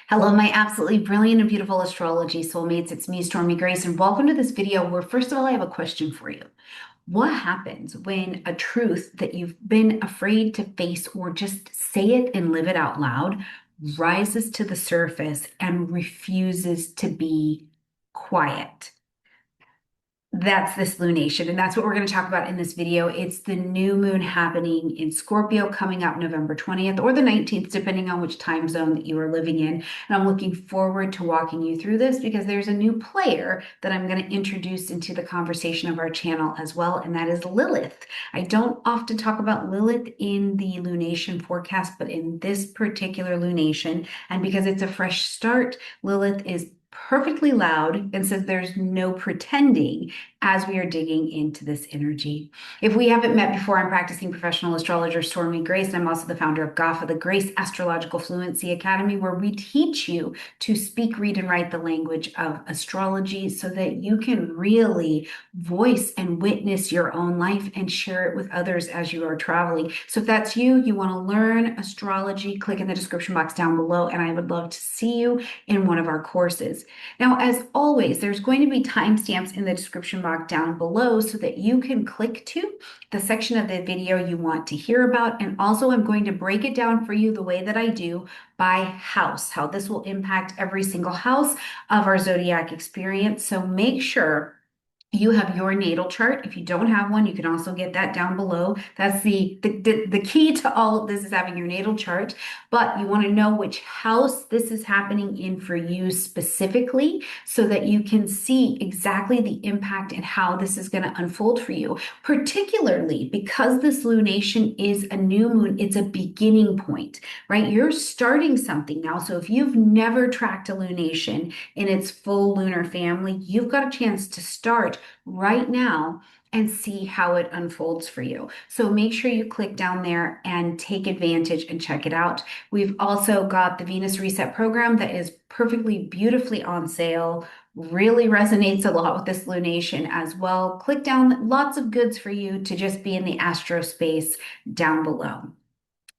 Hello, my absolutely brilliant and beautiful astrology soulmates. It's me, Stormie Grace, and welcome to this video where, first of all, I have a question for you. What happens when a truth that you've been afraid to face or just say it and live it out loud rises to the surface and refuses to be quiet? That's this lunation, and that's what we're going to talk about in this video. It's the new moon happening in Scorpio coming up November 20th or the 19th, depending on which time zone that you are living in. And I'm looking forward to walking you through this because there's a new player that I'm going to introduce into the conversation of our channel as well, and that is Lilith. I don't often talk about Lilith in the lunation forecast, but in this particular lunation, and because it's a fresh start, Lilith is perfectly loud and says there's no pretending as we are digging into this energy. If we haven't met before, I'm practicing professional astrologer Stormie Grace, and I'm also the founder of GAFA, the Grace Astrological Fluency Academy, where we teach you to speak, read, and write the language of astrology so that you can really voice and witness your own life and share it with others as you are traveling. So if that's you, you want to learn astrology, click in the description box down below, and I would love to see you in one of our courses. Now, as always, there's going to be timestamps in the description box down below so that you can click to the section of the video you want to hear about. And also, I'm going to break it down for you the way that I do by house, how this will impact every single house of our zodiac experience. So make sure you have your natal chart. If you don't have one, you can also get that down below. That's the key to all of this is having your natal chart, but you want to know which house this is happening in for you specifically so that you can see exactly the impact and how this is going to unfold for you. Particularly because this lunation is a new moon, it's a beginning point, right? You're starting something now. So if you've never tracked a lunation in its full lunar family, you've got a chance to start right now and see how it unfolds for you. So make sure you click down there and take advantage and check it out. We've also got the Venus Reset program that is perfectly beautifully on sale. Really resonates a lot with this lunation as well. Click down, lots of goods for you to just be in the astro space down below.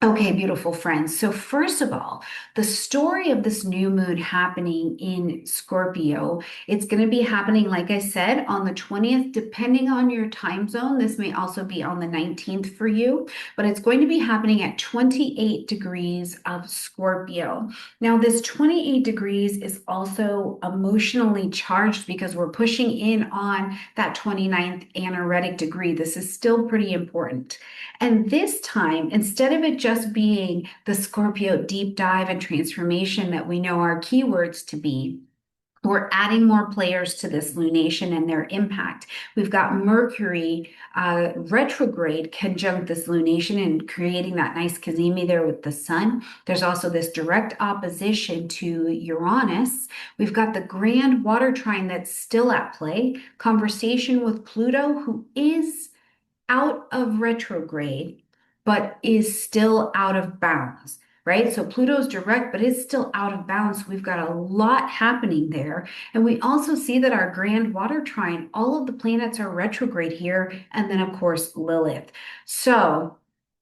Okay, beautiful friends. So first of all, the story of this new moon happening in Scorpio, it's going to be happening, like I said, on the 20th, depending on your time zone. This may also be on the 19th for you, but it's going to be happening at 28 degrees of Scorpio. Now, this 28 degrees is also emotionally charged because we're pushing in on that 29th anaretic degree. This is still pretty important. And this time, instead of it just being the Scorpio deep dive and transformation that we know our keywords to be, we're adding more players to this lunation and their impact. We've got Mercury retrograde conjunct this lunation and creating that nice Cazimi there with the sun. There's also this direct opposition to Uranus. We've got the grand water trine that's still at play, conversation with Pluto, who is out of retrograde, but is still out of bounds, right? So Pluto's direct, but is still out of bounds. We've got a lot happening there. And we also see that our grand water trine, all of the planets are retrograde here. And then, of course, Lilith. So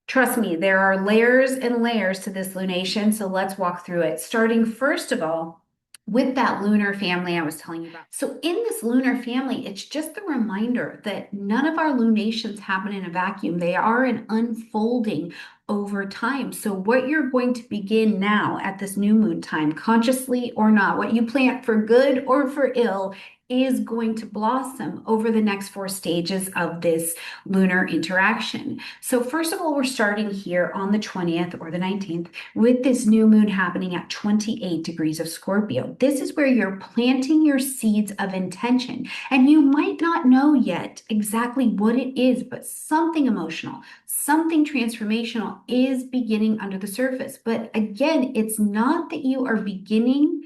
trust me, there are layers and layers to this lunation. So let's walk through it. Starting first of all, with that lunar family I was telling you about. So in this lunar family, it's just a reminder that none of our lunations happen in a vacuum. They are an unfolding over time. So what you're going to begin now at this new moon time, consciously or not, what you plant for good or for ill, is going to blossom over the next 4 stages of this lunar interaction. So first of all, we're starting here on the 20th or the 19th with this new moon happening at 28 degrees of Scorpio. This is where you're planting your seeds of intention. And you might not know yet exactly what it is, but something emotional, something transformational is beginning under the surface. But again, it's not that you are beginning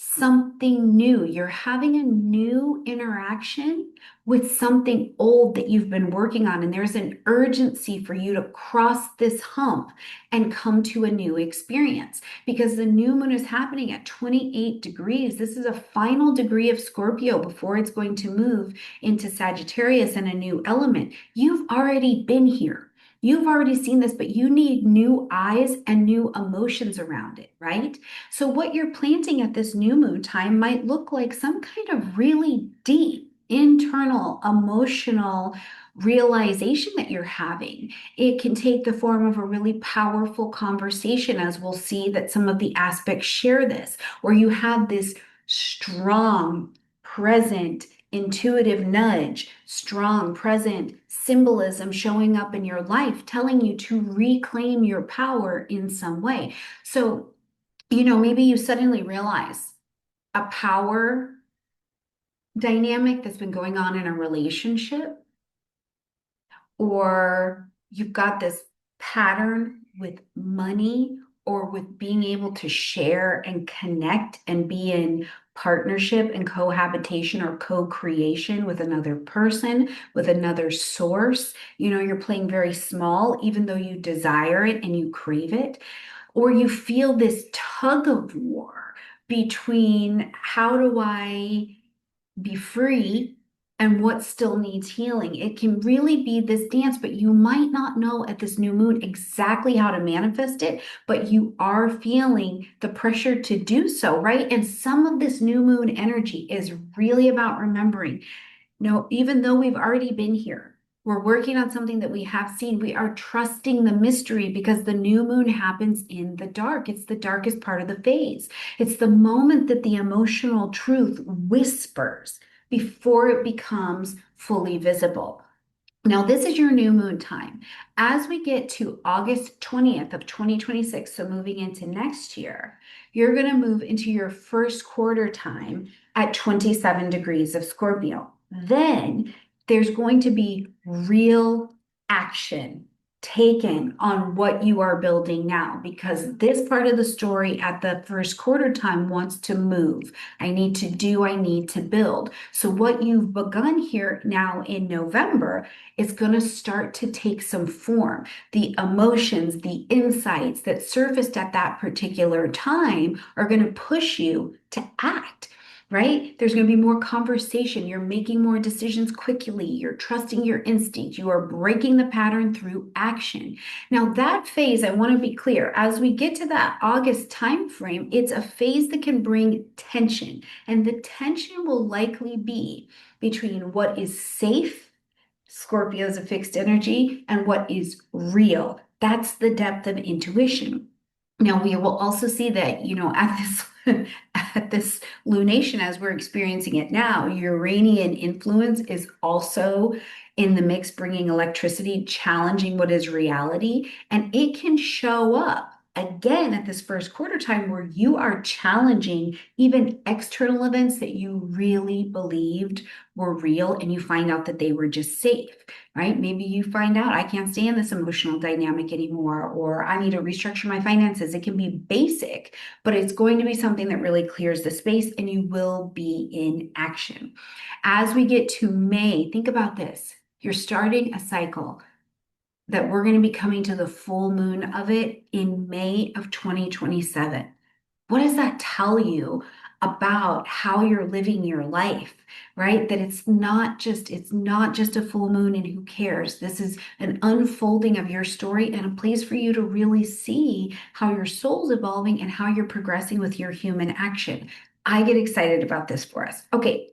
something new. You're having a new interaction with something old that you've been working on. And there's an urgency for you to cross this hump and come to a new experience because the new moon is happening at 28 degrees. This is a final degree of Scorpio before it's going to move into Sagittarius and a new element. You've already been here. You've already seen this, but you need new eyes and new emotions around it, right? So, what you're planting at this new moon time might look like some kind of really deep, internal, emotional realization that you're having. It can take the form of a really powerful conversation, as we'll see that some of the aspects share this, where you have this strong, present, intuitive nudge, strong, present symbolism showing up in your life, telling you to reclaim your power in some way. So, maybe you suddenly realize a power dynamic that's been going on in a relationship, or you've got this pattern with money or with being able to share and connect and be in partnership and cohabitation or co-creation with another person, with another source. You're playing very small, even though you desire it and you crave it, or you feel this tug of war between how do I be free and what still needs healing. It can really be this dance, but you might not know at this new moon exactly how to manifest it, but you are feeling the pressure to do so, right? And some of this new moon energy is really about remembering, no, even though we've already been here, we're working on something that we have seen. We are trusting the mystery because the new moon happens in the dark. It's the darkest part of the phase. It's the moment that the emotional truth whispers before it becomes fully visible. Now, this is your new moon time. As we get to August 20th of 2026, so moving into next year, you're going to move into your first quarter time at 27 degrees of Scorpio. Then there's going to be real action taken on what you are building now, because this part of the story at the first quarter time wants to move. I need to do, I need to build. So what you've begun here now in November is going to start to take some form. The emotions, the insights that surfaced at that particular time are going to push you to act. Right? There's going to be more conversation. You're making more decisions quickly. You're trusting your instinct. You are breaking the pattern through action. Now, that phase, I want to be clear, as we get to that August time frame, it's a phase that can bring tension. And the tension will likely be between what is safe, Scorpio is a fixed energy, and what is real. That's the depth of intuition. Now, we will also see that, at this at this lunation, as we're experiencing it now, Uranian influence is also in the mix, bringing electricity, challenging what is reality, and it can show up again at this first quarter time where you are challenging even external events that you really believed were real, and you find out that they were just safe. Right? Maybe you find out I can't stand this emotional dynamic anymore, or I need to restructure my finances. It can be basic, but it's going to be something that really clears the space and you will be in action. As we get to May, think about this. You're starting a cycle that we're going to be coming to the full moon of it in May of 2027. What does that tell you about how you're living your life, right? That it's not just a full moon and who cares. This is an unfolding of your story and a place for you to really see how your soul's evolving and how you're progressing with your human action. I get excited about this for us. Okay.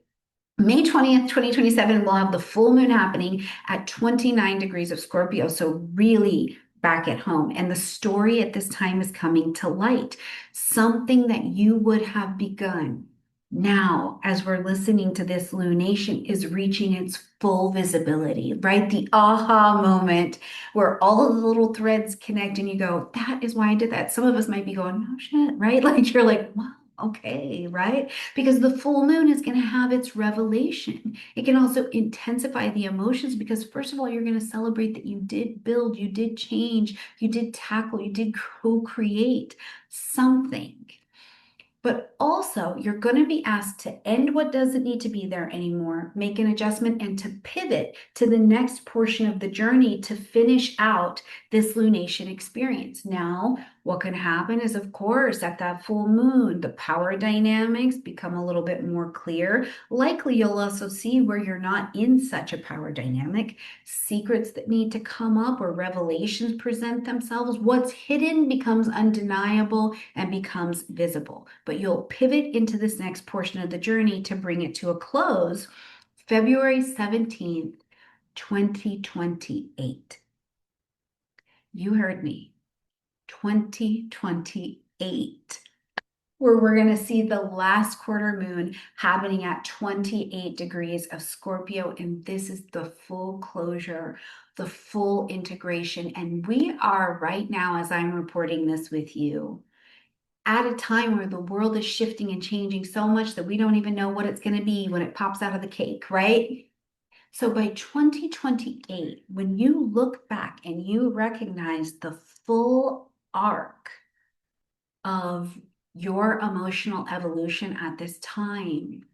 May 20th, 2027, we'll have the full moon happening at 29 degrees of Scorpio. So really back at home. And the story at this time is coming to light. Something that you would have begun now, as we're listening to this lunation, is reaching its full visibility, right? The aha moment where all of the little threads connect and you go, that is why I did that. Some of us might be going, no shit, right? Like you're like, wow. Okay, right? Because the full moon is going to have its revelation. It can also intensify the emotions because, first of all, you're going to celebrate that you did build, you did change, you did tackle, you did co-create something. But also, you're going to be asked to end what doesn't need to be there anymore, make an adjustment, and to pivot to the next portion of the journey to finish out this lunation experience. Now, What can happen is, of course, at that full moon, the power dynamics become a little bit more clear. Likely, you'll also see where you're not in such a power dynamic, secrets that need to come up or revelations present themselves. What's hidden becomes undeniable and becomes visible. But you'll pivot into this next portion of the journey to bring it to a close February 17th, 2028. You heard me. 2028, where we're going to see the last quarter moon happening at 28 degrees of Scorpio. And this is the full closure, the full integration. And we are right now, as I'm reporting this with you, at a time where the world is shifting and changing so much that we don't even know what it's going to be when it pops out of the cake, right? So by 2028, when you look back and you recognize the full arc of your emotional evolution at this time,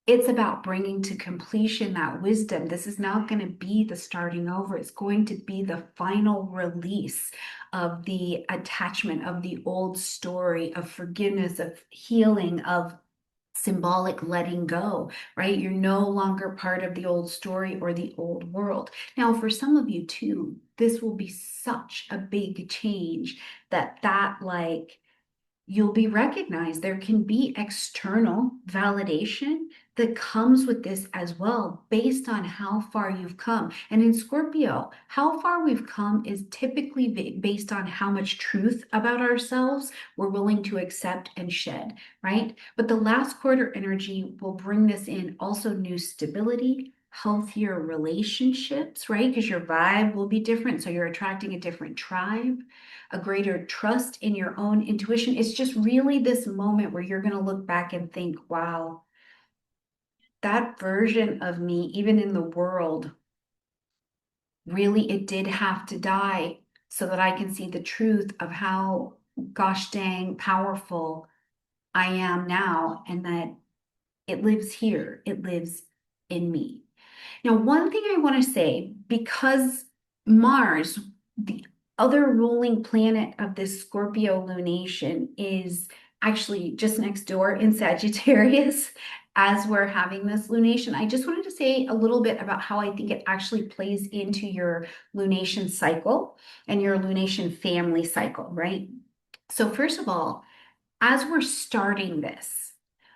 it's about bringing to completion that wisdom. This is not going to be the starting over. It's going to be the final release of the attachment of the old story, of forgiveness, of healing, of symbolic letting go, right? You're no longer part of the old story or the old world. Now, for some of you too, this will be such a big change that like you'll be recognized. There can be external validation that comes with this as well, based on how far you've come. And in Scorpio, how far we've come is typically based on how much truth about ourselves we're willing to accept and shed, right? But the last quarter energy will bring this in also new stability, healthier relationships, right? Because your vibe will be different. So you're attracting a different tribe, a greater trust in your own intuition. It's just really this moment where you're going to look back and think, wow, that version of me, even in the world, really, it did have to die so that I can see the truth of how gosh dang powerful I am now, and that it lives here, it lives in me. Now, one thing I want to say, because Mars, the other ruling planet of this Scorpio lunation, is actually just next door in Sagittarius as we're having this lunation, I just wanted to say a little bit about how I think it actually plays into your lunation cycle and your lunation family cycle, right? So, first of all, as we're starting this,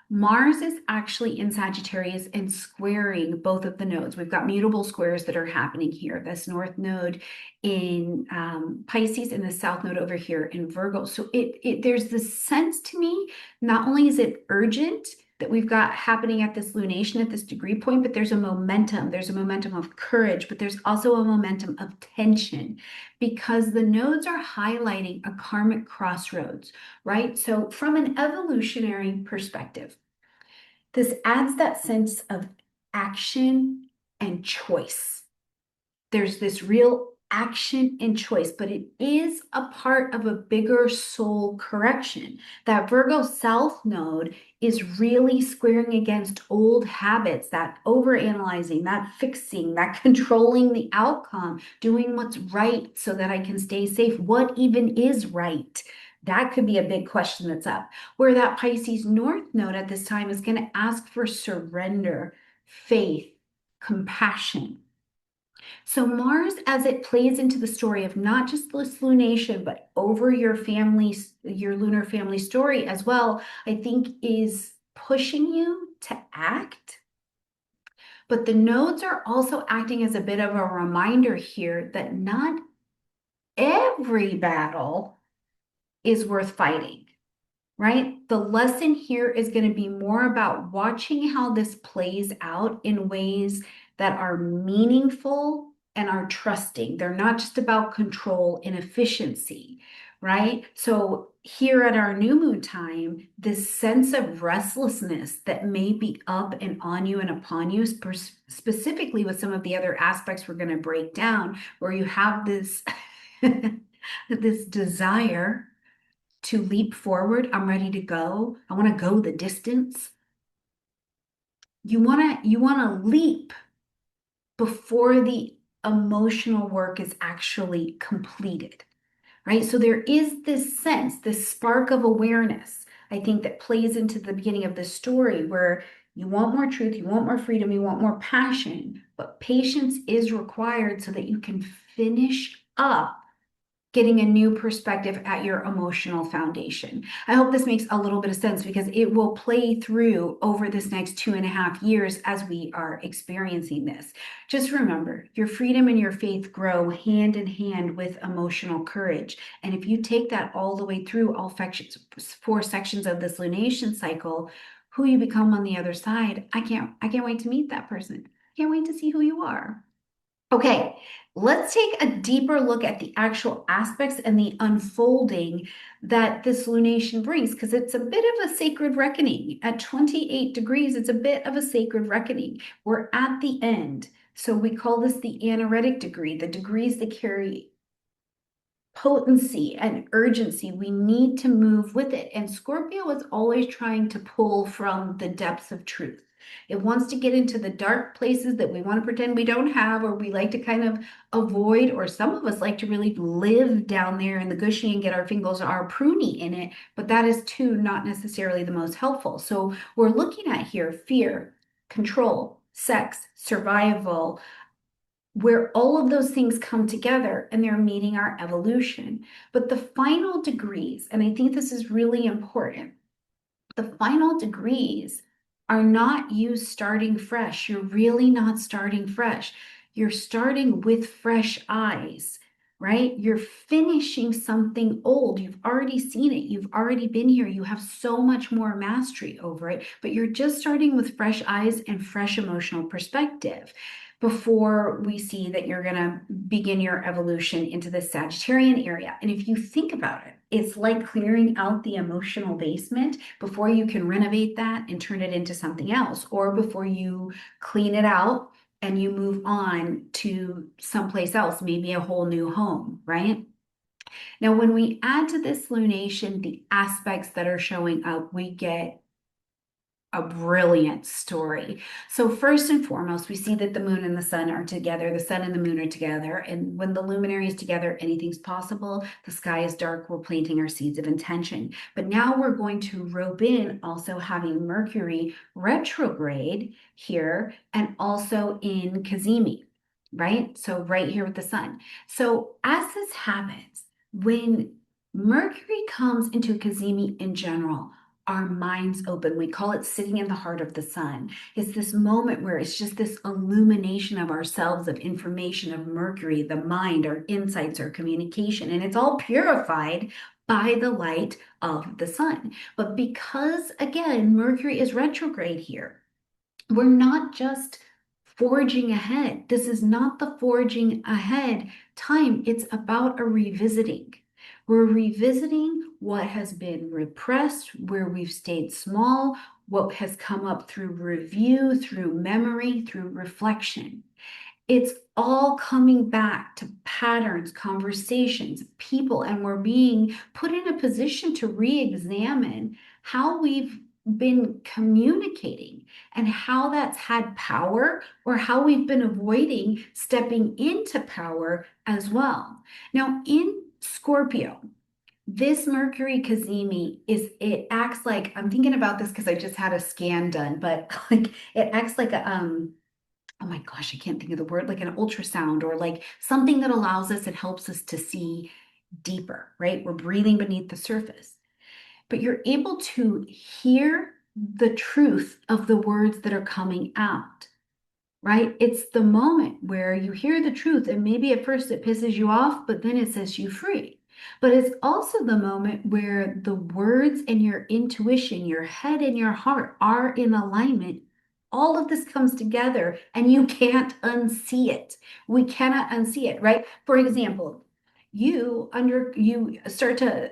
Mars is actually in Sagittarius and squaring both of the nodes. We've got mutable squares that are happening here. This north node in Pisces and the south node over here in Virgo. So there's this sense to me, not only is it urgent that we've got happening at this lunation at this degree point, but there's a momentum. There's a momentum of courage, but there's also a momentum of tension because the nodes are highlighting a karmic crossroads, right? So from an evolutionary perspective, this adds that sense of action and choice. There's this real action and choice, but it is a part of a bigger soul correction. That Virgo South node is really squaring against old habits, that overanalyzing, that fixing, that controlling the outcome, doing what's right so that I can stay safe. What even is right? That could be a big question that's up. Where that Pisces North node at this time is going to ask for surrender, faith, compassion. So Mars, as it plays into the story of not just this lunation, but over your family, your lunar family story as well, I think is pushing you to act. But the nodes are also acting as a bit of a reminder here that not every battle is worth fighting, right? The lesson here is going to be more about watching how this plays out in ways that are meaningful and are trusting. They're not just about control and efficiency, right? So here at our new moon time, this sense of restlessness that may be up and on you and upon you, specifically with some of the other aspects we're going to break down, where you have this this desire to leap forward. I'm ready to go. I want to go the distance. You want to leap before the emotional work is actually completed, right? So there is this sense, this spark of awareness, I think, that plays into the beginning of this story where you want more truth, you want more freedom, you want more passion, but patience is required so that you can finish up getting a new perspective at your emotional foundation. I hope this makes a little bit of sense because it will play through over this next 2.5 years as we are experiencing this. Just remember, your freedom and your faith grow hand in hand with emotional courage. And if you take that all the way through all 4 sections of this lunation cycle, who you become on the other side, I can't wait to meet that person. I can't wait to see who you are. Okay, let's take a deeper look at the actual aspects and the unfolding that this lunation brings, because it's a bit of a sacred reckoning. At 28 degrees, it's a bit of a sacred reckoning. We're at the end. So we call this the anaretic degree, the degrees that carry potency and urgency. We need to move with it. And Scorpio is always trying to pull from the depths of truth. It wants to get into the dark places that we want to pretend we don't have, or we like to kind of avoid, or some of us like to really live down there in the gushy and get our fingers, our pruny in it. But that is too not necessarily the most helpful. So we're looking at here fear, control, sex, survival, where all of those things come together and they're meeting our evolution. But the final degrees, and I think this is really important, the final degrees are not you starting fresh. You're really not starting fresh. You're starting with fresh eyes, right? You're finishing something old. You've already seen it. You've already been here. You have so much more mastery over it, but you're just starting with fresh eyes and fresh emotional perspective before we see that you're going to begin your evolution into the Sagittarian area. And if you think about it, it's like clearing out the emotional basement before you can renovate that and turn it into something else, or before you clean it out and you move on to someplace else, maybe a whole new home, right? Now, when we add to this lunation the aspects that are showing up, we get a brilliant story. So first and foremost, we see that the moon and the sun are together. The sun and the moon are together. And when the luminary is together, anything's possible. The sky is dark. We're planting our seeds of intention. But now we're going to rope in also having Mercury retrograde here and also in Cazimi, right? So right here with the sun. So as this happens, when Mercury comes into Cazimi in general, our minds open. We call it sitting in the heart of the sun. It's this moment where it's just this illumination of ourselves, of information, of Mercury, the mind, our insights, our communication, and it's all purified by the light of the sun. But because, again, Mercury is retrograde here, we're not just forging ahead. This is not the forging ahead time. It's about a revisiting. We're revisiting what has been repressed, where we've stayed small, what has come up through review, through memory, through reflection. It's all coming back to patterns, conversations, people, and we're being put in a position to re-examine how we've been communicating and how that's had power, or how we've been avoiding stepping into power as well. Now, in Scorpio, this Mercury Cazimi it acts like, I'm thinking about this because I just had a scan done, but like it acts like a oh my gosh, I can't think of the word, like an ultrasound, or like something that allows us, it helps us to see deeper, right? We're breathing beneath the surface, but you're able to hear the truth of the words that are coming out, right? It's the moment where you hear the truth, and maybe at first it pisses you off, but then it sets you free. But it's also the moment where the words and your intuition, your head and your heart are in alignment. All of this comes together and you can't unsee it. We cannot unsee it, right? For example, you start to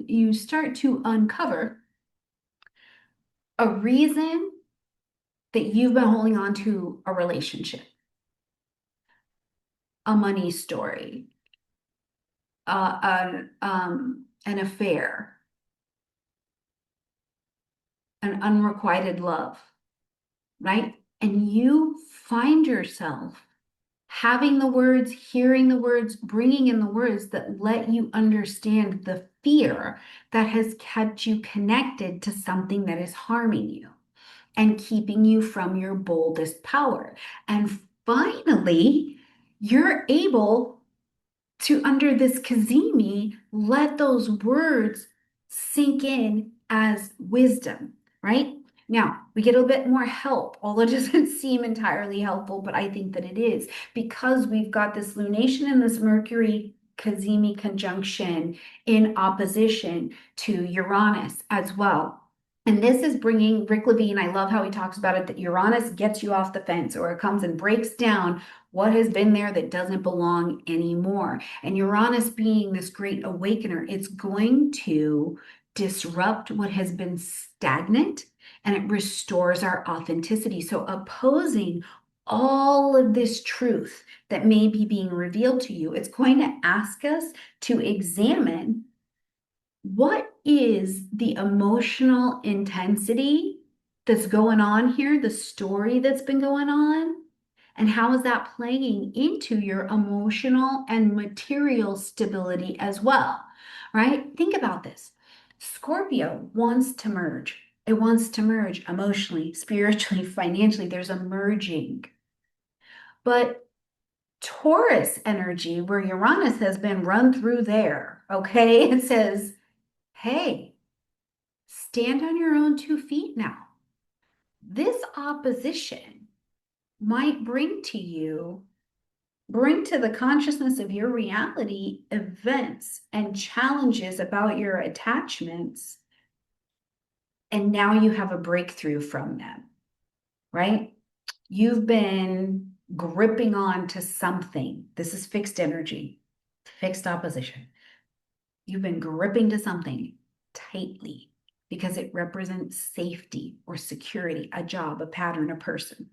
you start to uncover a reason that you've been holding on to a relationship, a money story, an affair, an unrequited love, right? And you find yourself having the words, hearing the words, bringing in the words that let you understand the fear that has kept you connected to something that is harming you and keeping you from your boldest power. And finally, you're able to, under this Cazimi, let those words sink in as wisdom, right? Now, we get a bit more help, although it doesn't seem entirely helpful, but I think that it is because we've got this lunation and this Mercury Cazimi conjunction in opposition to Uranus as well. And this is bringing Rick Levine. I love how he talks about it, that Uranus gets you off the fence, or it comes and breaks down what has been there that doesn't belong anymore. And Uranus being this great awakener, it's going to disrupt what has been stagnant and it restores our authenticity. So opposing all of this truth that may be being revealed to you, it's going to ask us to examine what is the emotional intensity that's going on here, the story that's been going on, and how is that playing into your emotional and material stability as well, right? Think about this. Scorpio wants to merge. It wants to merge emotionally, spiritually, financially. There's a merging. But Taurus energy, where Uranus has been run through there, okay, it says, hey, stand on your own 2 feet now. This opposition might bring to the consciousness of your reality events and challenges about your attachments. And now you have a breakthrough from them, right? You've been gripping on to something. This is fixed energy, fixed opposition. You've been gripping to something tightly because it represents safety or security, a job, a pattern, a person.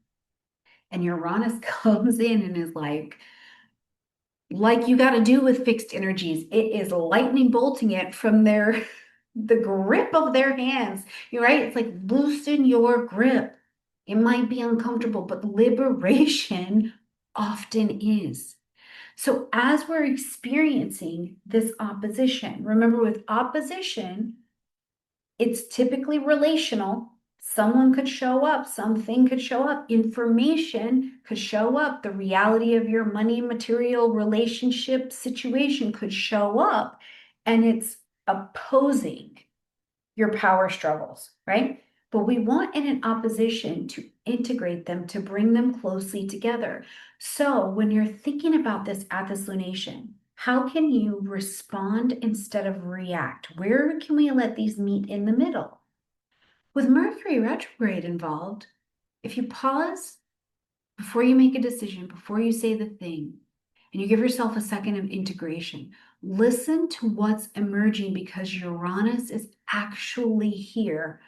And Uranus comes in and is like you got to do with fixed energies, it is lightning bolting it from the grip of their hands. You're right. It's like loosen your grip. It might be uncomfortable, but liberation often is. So as we're experiencing this opposition, remember with opposition, it's typically relational. Someone could show up, something could show up, information could show up, the reality of your money, material, relationship situation could show up, and it's opposing your power struggles, right? But we want in an opposition to integrate them, to bring them closely together. So when you're thinking about this at this lunation, how can you respond instead of react? Where can we let these meet in the middle? With Mercury retrograde involved, if you pause before you make a decision, before you say the thing, and you give yourself a second of integration, listen to what's emerging because Uranus is actually here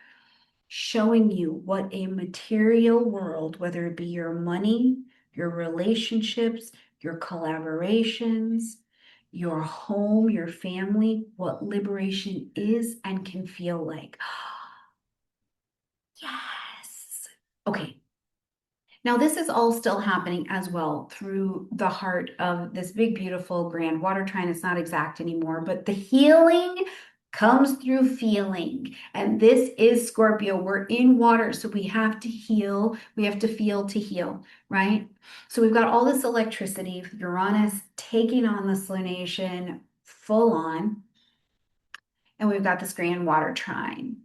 showing you what a material world, whether it be your money, your relationships, your collaborations, your home, your family, what liberation is and can feel like. Yes. Okay. Now, this is all still happening as well through the heart of this big, beautiful, grand water trine. It's not exact anymore, but the healing comes through feeling. And this is Scorpio. We're in water, so we have to heal. We have to feel to heal, right? So we've got all this electricity, Uranus taking on this lunation full on, and we've got this grand water trine.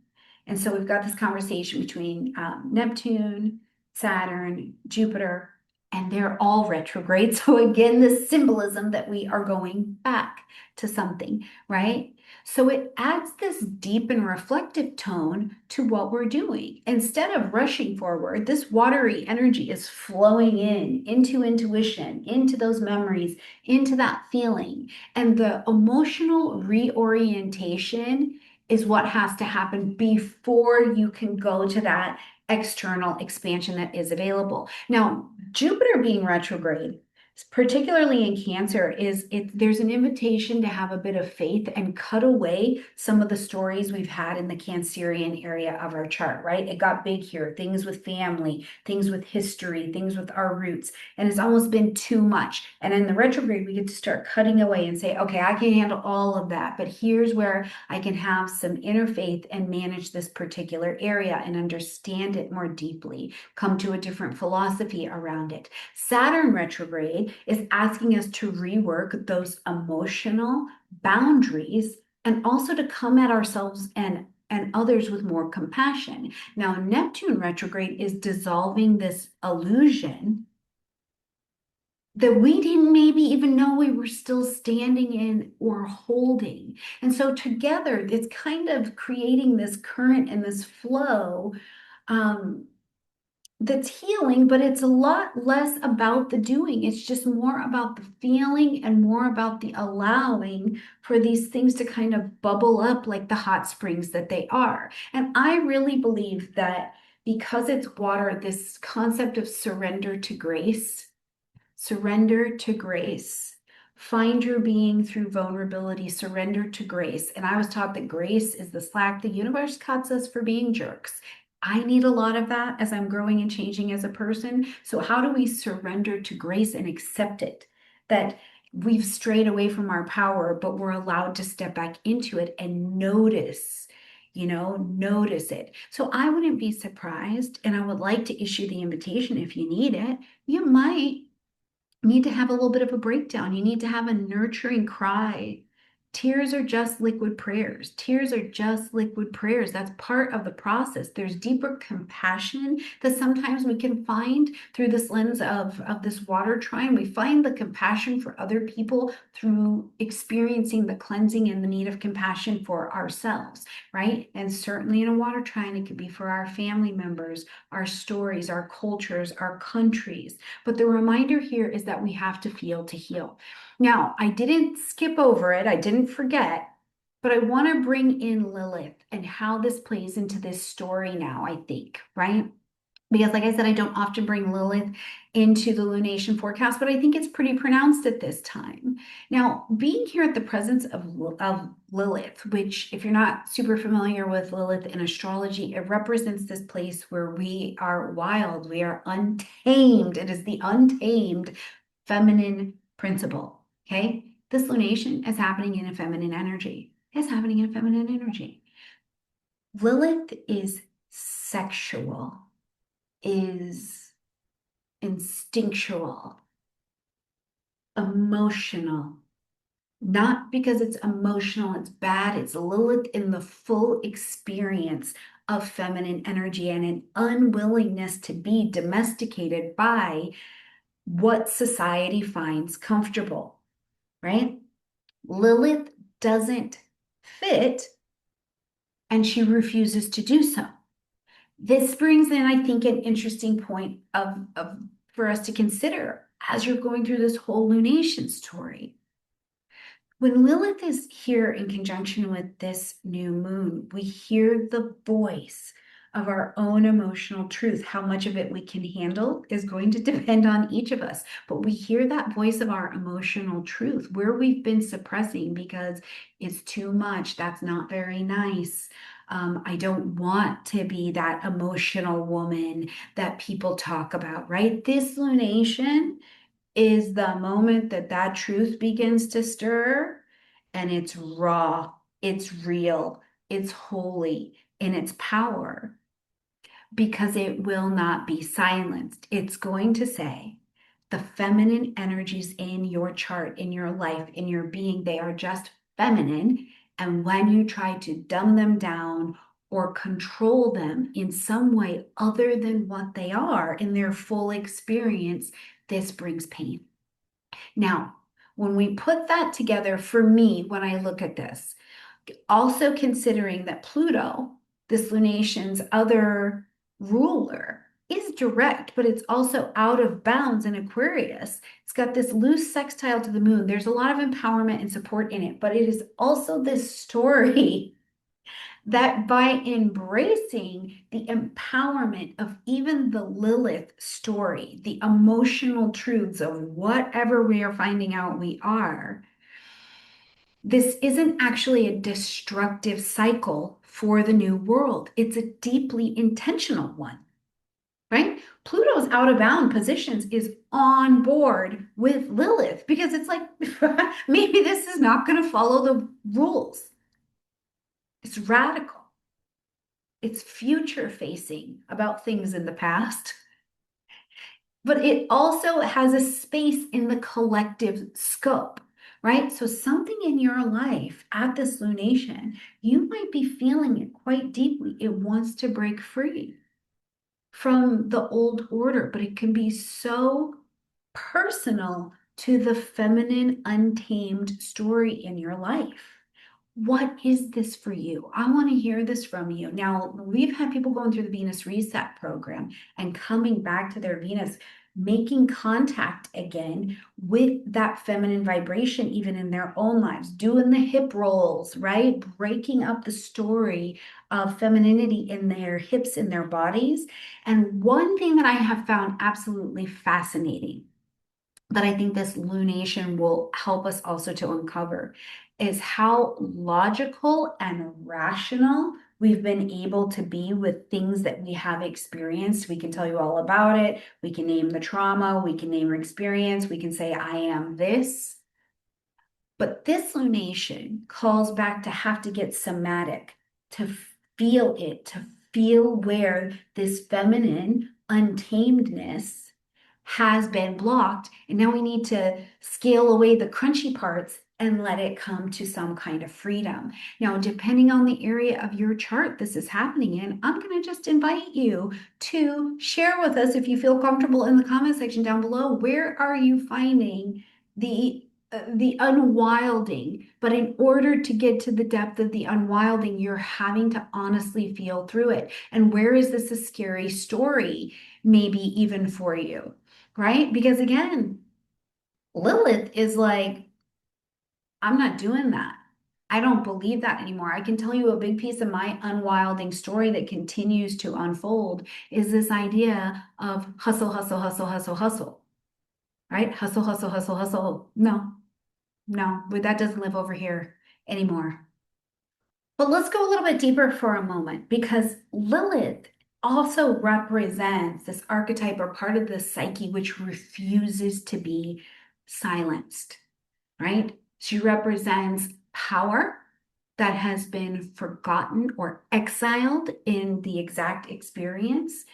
And so we've got this conversation between Neptune, Saturn, Jupiter, and they're all retrograde. So again, this symbolism that we are going back to something, right? So it adds this deep and reflective tone to what we're doing. Instead of rushing forward, this watery energy is flowing into intuition, into those memories, into that feeling. And the emotional reorientation is what has to happen before you can go to that external expansion that is available. Now, Jupiter being retrograde particularly in Cancer, there's an invitation to have a bit of faith and cut away some of the stories we've had in the Cancerian area of our chart, right? It got big here, things with family, things with history, things with our roots, and it's almost been too much. And in the retrograde, we get to start cutting away and say, okay, I can handle all of that, but here's where I can have some inner faith and manage this particular area and understand it more deeply, come to a different philosophy around it. Saturn retrograde is asking us to rework those emotional boundaries and also to come at ourselves and others with more compassion. Now, Neptune retrograde is dissolving this illusion that we didn't maybe even know we were still standing in or holding. And so together, it's kind of creating this current and this flow um, that's healing, but it's a lot less about the doing. It's just more about the feeling and more about the allowing for these things to kind of bubble up like the hot springs that they are. And I really believe that because it's water, this concept of surrender to grace, surrender to grace. Find your being through vulnerability, surrender to grace. And I was taught that grace is the slack the universe cuts us for being jerks. I need a lot of that as I'm growing and changing as a person. So, how do we surrender to grace and accept it? That we've strayed away from our power, but we're allowed to step back into it and notice it. So, I wouldn't be surprised, and I would like to issue the invitation if you need it. You might need to have a little bit of a breakdown. You need to have a nurturing cry. Tears are just liquid prayers. Tears are just liquid prayers. That's part of the process. There's deeper compassion that sometimes we can find through this lens of this water trine. We find the compassion for other people through experiencing the cleansing and the need of compassion for ourselves, right? And certainly in a water trine, it could be for our family members, our stories, our cultures, our countries. But the reminder here is that we have to feel to heal. Now, I didn't skip over it, I didn't forget, but I want to bring in Lilith and how this plays into this story now, I think, right? Because, like I said, I don't often bring Lilith into the lunation forecast, but I think it's pretty pronounced at this time. Now, being here at the presence of Lilith, which, if you're not super familiar with Lilith in astrology, it represents this place where we are wild, we are untamed. It is the untamed feminine principle. Okay, this lunation is happening in a feminine energy. It's happening in a feminine energy. Lilith is sexual, is instinctual, emotional. Not because it's emotional, it's bad. It's Lilith in the full experience of feminine energy and an unwillingness to be domesticated by what society finds comfortable, right? Lilith doesn't fit and she refuses to do so. This brings in, I think, an interesting point for us to consider as you're going through this whole lunation story. When Lilith is here in conjunction with this new moon, we hear the voice of our own emotional truth. How much of it we can handle is going to depend on each of us. But we hear that voice of our emotional truth where we've been suppressing because it's too much. That's not very nice. I don't want to be that emotional woman that people talk about, right? This lunation is the moment that that truth begins to stir, and it's raw, it's real, it's holy in its power because it will not be silenced. It's going to say, the feminine energies in your chart, in your life, in your being, they are just feminine. And when you try to dumb them down or control them in some way other than what they are in their full experience, this brings pain. Now, when we put that together, for me, when I look at this, also considering that Pluto, this lunation's other ruler, is direct, but it's also out of bounds in Aquarius. It's got this loose sextile to the moon. There's a lot of empowerment and support in it, but it is also this story that by embracing the empowerment of even the Lilith story, the emotional truths of whatever we are finding out we are, this isn't actually a destructive cycle for the new world. It's a deeply intentional one, right? Pluto's out of bound positions is on board with Lilith because it's like, maybe this is not going to follow the rules. It's radical. It's future facing about things in the past, but it also has a space in the collective scope, right? So something in your life at this lunation, you might be feeling it quite deeply. It wants to break free from the old order, but it can be so personal to the feminine, untamed story in your life. What is this for you? I want to hear this from you. Now, we've had people going through the Venus Reset program and coming back to their Venus, making contact again with that feminine vibration, even in their own lives, doing the hip rolls, right? Breaking up the story of femininity in their hips, in their bodies. And one thing that I have found absolutely fascinating that I think this lunation will help us also to uncover is how logical and rational we've been able to be with things that we have experienced. We can tell you all about it. We can name the trauma. We can name our experience. We can say, I am this. But this lunation calls back to have to get somatic, to feel it, to feel where this feminine untamedness has been blocked. And now we need to scale away the crunchy parts and let it come to some kind of freedom. Now, depending on the area of your chart this is happening in, I'm going to just invite you to share with us, if you feel comfortable, in the comment section down below, where are you finding the unwilding? But in order to get to the depth of the unwilding, you're having to honestly feel through it. And where is this a scary story, maybe even for you, right? Because again, Lilith is like, I'm not doing that. I don't believe that anymore. I can tell you a big piece of my unwilding story that continues to unfold is this idea of hustle, hustle, hustle, hustle, hustle, right? Hustle, hustle, hustle, hustle. No, but that doesn't live over here anymore. But let's go a little bit deeper for a moment because Lilith also represents this archetype or part of the psyche which refuses to be silenced, right? She represents power that has been forgotten or exiled in the exact experience.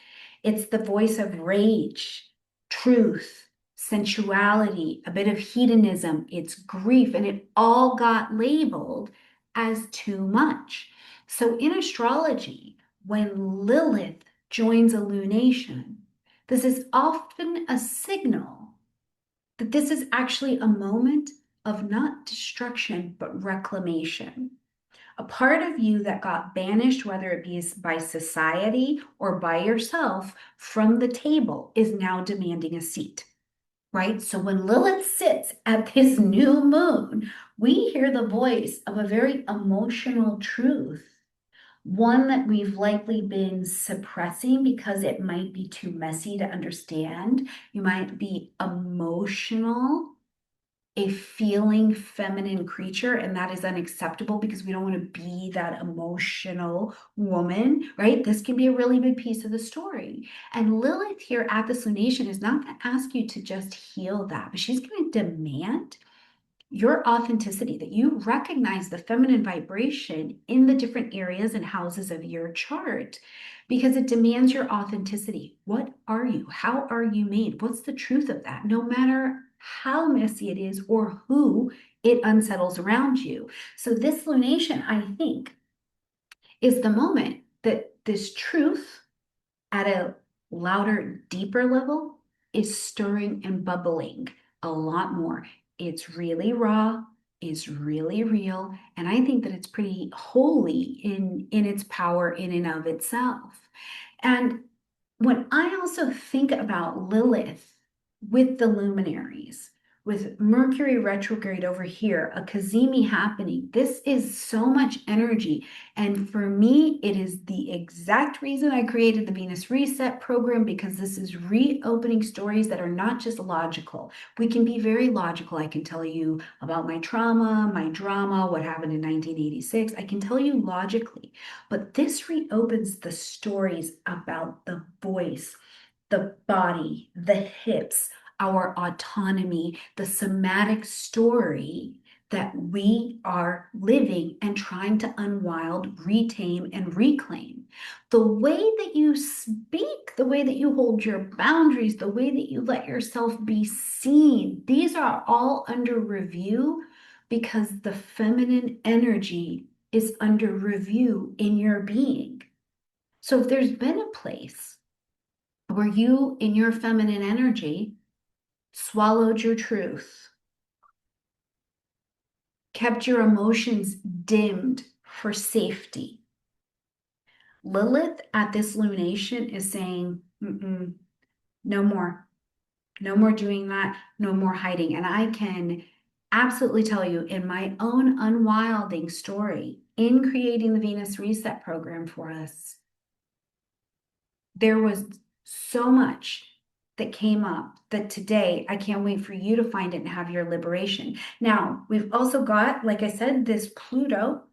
It's the voice of rage, truth, sensuality, a bit of hedonism, it's grief, and it all got labeled as too much. So in astrology, when Lilith joins a lunation, this is often a signal that this is actually a moment of not destruction, but reclamation. A part of you that got banished, whether it be by society or by yourself, from the table is now demanding a seat, right? So when Lilith sits at this new moon, we hear the voice of a very emotional truth, one that we've likely been suppressing because it might be too messy to understand. You might be emotional, a feeling feminine creature, and that is unacceptable because we don't want to be that emotional woman, right? This can be a really big piece of the story. And Lilith here at this lunation is not going to ask you to just heal that, but she's going to demand your authenticity, that you recognize the feminine vibration in the different areas and houses of your chart because it demands your authenticity. What are you? How are you made? What's the truth of that? No matter how messy it is or who it unsettles around you. So this lunation, I think, is the moment that this truth at a louder, deeper level is stirring and bubbling a lot more. It's really raw, it's really real, and I think that it's pretty holy in its power in and of itself. And when I also think about Lilith with the luminaries, with Mercury retrograde over here, a Cazimi happening. This is so much energy. And for me, it is the exact reason I created the Venus Reset program, because this is reopening stories that are not just logical. We can be very logical. I can tell you about my trauma, my drama, what happened in 1986. I can tell you logically, but this reopens the stories about the voice, the body, the hips, our autonomy, the somatic story that we are living and trying to unwild, retame, and reclaim. The way that you speak, the way that you hold your boundaries, the way that you let yourself be seen, these are all under review because the feminine energy is under review in your being. So if there's been a place where you, in your feminine energy, swallowed your truth, kept your emotions dimmed for safety, Lilith at this lunation is saying, no more, no more doing that, no more hiding. And I can absolutely tell you in my own unwilding story, in creating the Venus Reset program for us, there was so much that came up that today I can't wait for you to find it and have your liberation. Now, we've also got, like I said, this Pluto,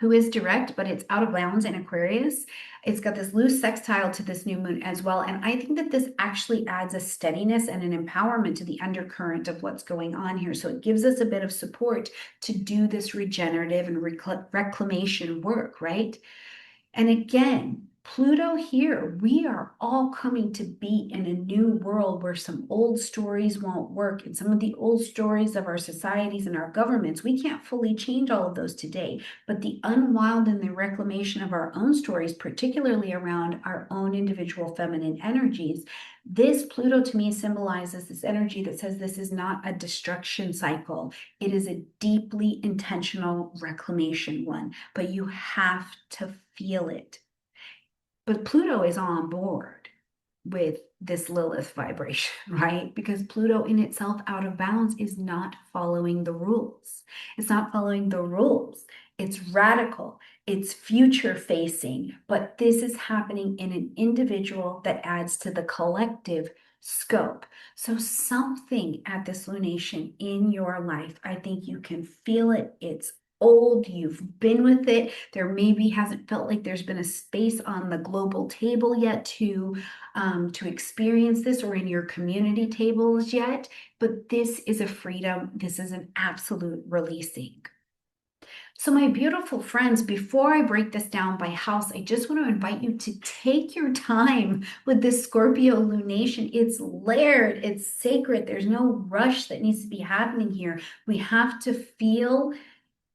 who is direct, but it's out of balance in Aquarius. It's got this loose sextile to this new moon as well. And I think that this actually adds a steadiness and an empowerment to the undercurrent of what's going on here. So it gives us a bit of support to do this regenerative and reclamation work, right? And again, Pluto here, we are all coming to be in a new world where some old stories won't work. And some of the old stories of our societies and our governments, we can't fully change all of those today. But the unwild and the reclamation of our own stories, particularly around our own individual feminine energies, this Pluto to me symbolizes this energy that says this is not a destruction cycle. It is a deeply intentional reclamation one, but you have to feel it. But Pluto is on board with this Lilith vibration, right? Because Pluto in itself out of balance is not following the rules. It's not following the rules. It's radical, it's future facing, but this is happening in an individual that adds to the collective scope. So something at this lunation in your life, I think you can feel it. It's old, you've been with it. There maybe hasn't felt like there's been a space on the global table yet to experience this, or in your community tables yet, but this is a freedom. This is an absolute releasing. So my beautiful friends, before I break this down by house, I just want to invite you to take your time with this Scorpio lunation. It's layered, it's sacred. There's no rush that needs to be happening here. We have to feel,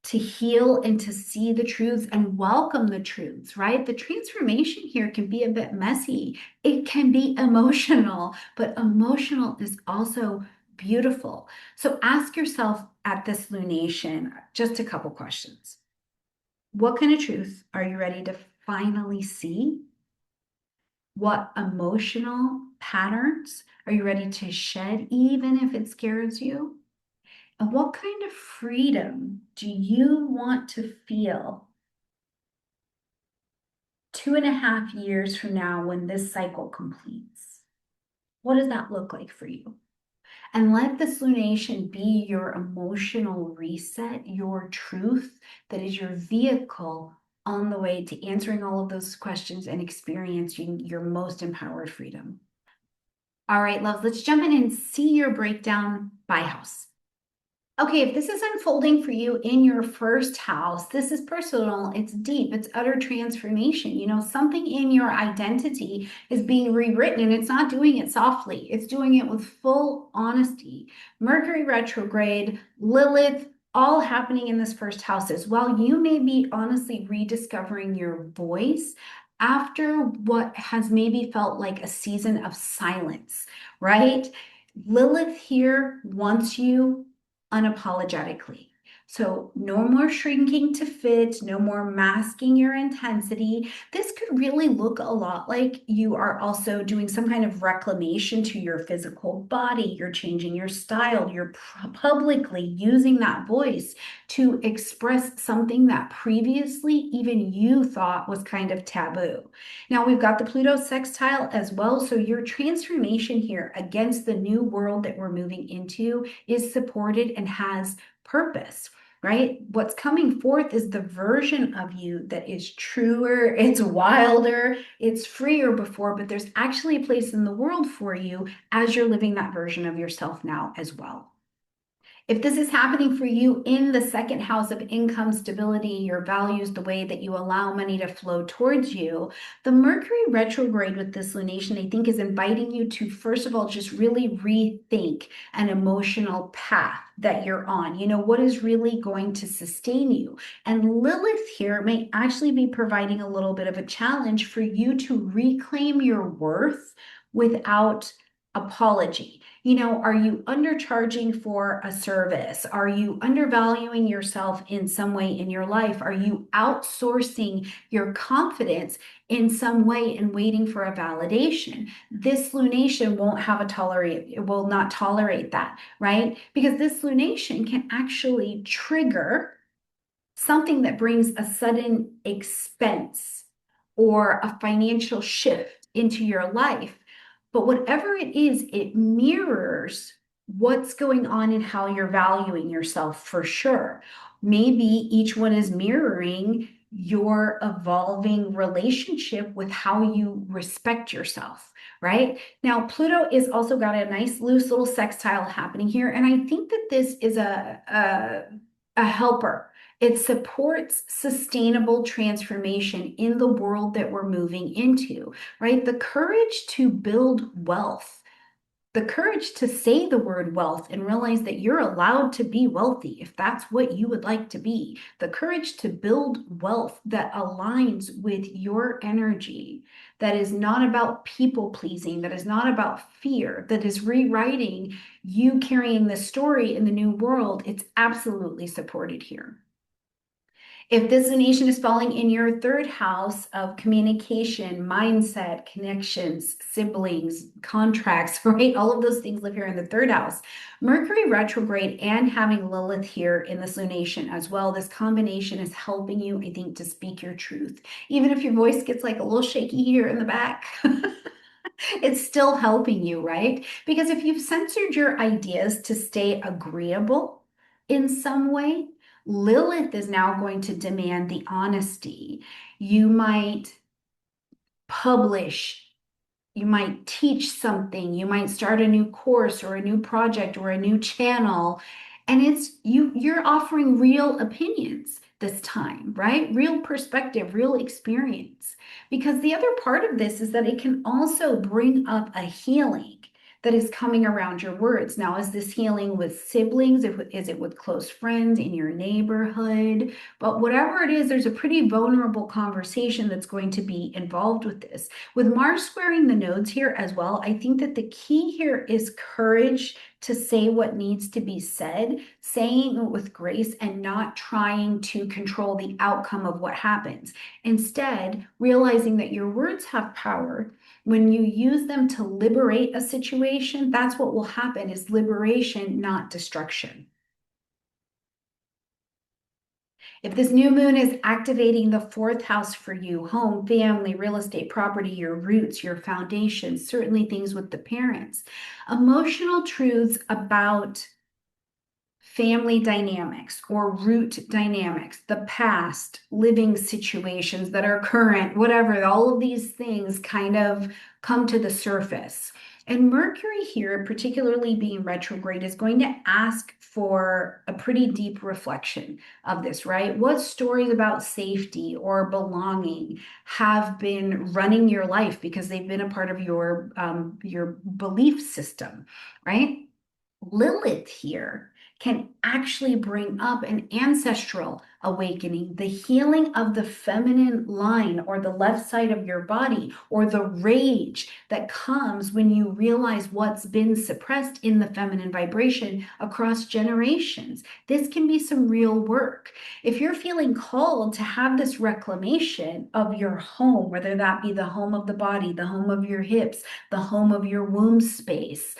to heal, and to see the truths and welcome the truths, right? The transformation here can be a bit messy. It can be emotional, but emotional is also beautiful. So ask yourself at this lunation just a couple questions. What kind of truth are you ready to finally see? What emotional patterns are you ready to shed, even if it scares you? And what kind of freedom do you want to feel 2.5 years from now when this cycle completes? What does that look like for you? And let this lunation be your emotional reset, your truth that is your vehicle on the way to answering all of those questions and experiencing your most empowered freedom. All right, loves, let's jump in and see your breakdown by house. Okay, if this is unfolding for you in your first house, this is personal, it's deep, it's utter transformation. You know, something in your identity is being rewritten, and it's not doing it softly. It's doing it with full honesty. Mercury retrograde, Lilith, all happening in this first house as well. You may be honestly rediscovering your voice after what has maybe felt like a season of silence, right? Lilith here wants you unapologetically. So no more shrinking to fit, no more masking your intensity. This could really look a lot like you are also doing some kind of reclamation to your physical body. You're changing your style. You're publicly using that voice to express something that previously even you thought was kind of taboo. Now we've got the Pluto sextile as well. So your transformation here against the new world that we're moving into is supported and has purpose, right? What's coming forth is the version of you that is truer, it's wilder, it's freer before, but there's actually a place in the world for you as you're living that version of yourself now as well. If this is happening for you in the second house of income stability, your values, the way that you allow money to flow towards you, the Mercury retrograde with this lunation, I think, is inviting you to, first of all, just really rethink an emotional path that you're on. You know, what is really going to sustain you? And Lilith here may actually be providing a little bit of a challenge for you to reclaim your worth without apology. You know, are you undercharging for a service? Are you undervaluing yourself in some way in your life? Are you outsourcing your confidence in some way and waiting for a validation? This lunation won't have a tolerate, it will not tolerate that, right? Because this lunation can actually trigger something that brings a sudden expense or a financial shift into your life. But whatever it is, it mirrors what's going on and how you're valuing yourself for sure. Maybe each one is mirroring your evolving relationship with how you respect yourself, right? Now, Pluto is also got a nice loose little sextile happening here. And I think that this is a helper. It supports sustainable transformation in the world that we're moving into, right? The courage to build wealth, the courage to say the word wealth and realize that you're allowed to be wealthy if that's what you would like to be, the courage to build wealth that aligns with your energy, that is not about people pleasing, that is not about fear, that is rewriting you carrying the story in the new world. It's absolutely supported here. If this lunation is falling in your third house of communication, mindset, connections, siblings, contracts, right? All of those things live here in the third house. Mercury retrograde and having Lilith here in this lunation as well. This combination is helping you, I think, to speak your truth. Even if your voice gets like a little shaky here in the back. It's still helping you, right? Because if you've censored your ideas to stay agreeable in some way, Lilith is now going to demand the honesty. You might publish, you might teach something, you might start a new course or a new project or a new channel, and you're offering real opinions this time, right? Real perspective, real experience. Because the other part of this is that it can also bring up a healing that is coming around your words. Now, is this healing with siblings? Is it with close friends in your neighborhood? But whatever it is, there's a pretty vulnerable conversation that's going to be involved with this. With Mars squaring the nodes here as well, I think that the key here is courage to say what needs to be said, saying it with grace and not trying to control the outcome of what happens. Instead, realizing that your words have power. When you use them to liberate a situation, that's what will happen is liberation, not destruction. If this new moon is activating the fourth house for you, home, family, real estate, property, your roots, your foundations, certainly things with the parents, emotional truths about family dynamics or root dynamics, the past, living situations that are current, whatever, all of these things kind of come to the surface. And Mercury here, particularly being retrograde, is going to ask for a pretty deep reflection of this, right? What stories about safety or belonging have been running your life because they've been a part of your belief system, right? Lilith here can actually bring up an ancestral awakening, the healing of the feminine line or the left side of your body, or the rage that comes when you realize what's been suppressed in the feminine vibration across generations. This can be some real work. If you're feeling called to have this reclamation of your home, whether that be the home of the body, the home of your hips, the home of your womb space,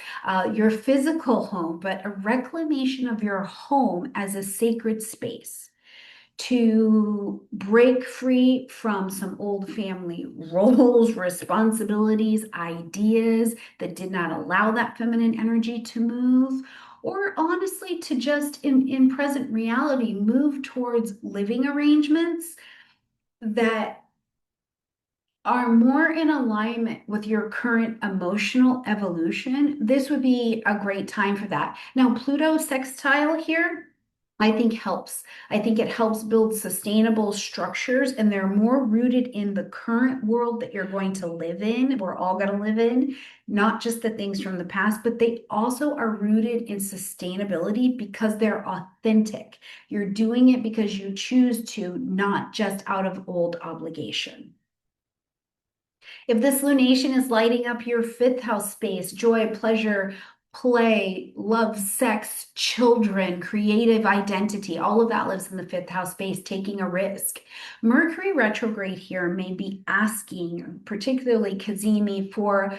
your physical home, but a reclamation of your home as a sacred space, to break free from some old family roles, responsibilities, ideas that did not allow that feminine energy to move, or honestly, to just in present reality, move towards living arrangements that are more in alignment with your current emotional evolution. This would be a great time for that. Now, Pluto sextile here, I think helps. I think it helps build sustainable structures, and they're more rooted in the current world that you're going to live in. We're all going to live in, not just the things from the past, but they also are rooted in sustainability because they're authentic. You're doing it because you choose to, not just out of old obligation. If this lunation is lighting up your fifth house space, joy, pleasure, play, love, sex, children, creative identity, all of that lives in the fifth house space, taking a risk. Mercury retrograde here may be asking, particularly Cazimi, for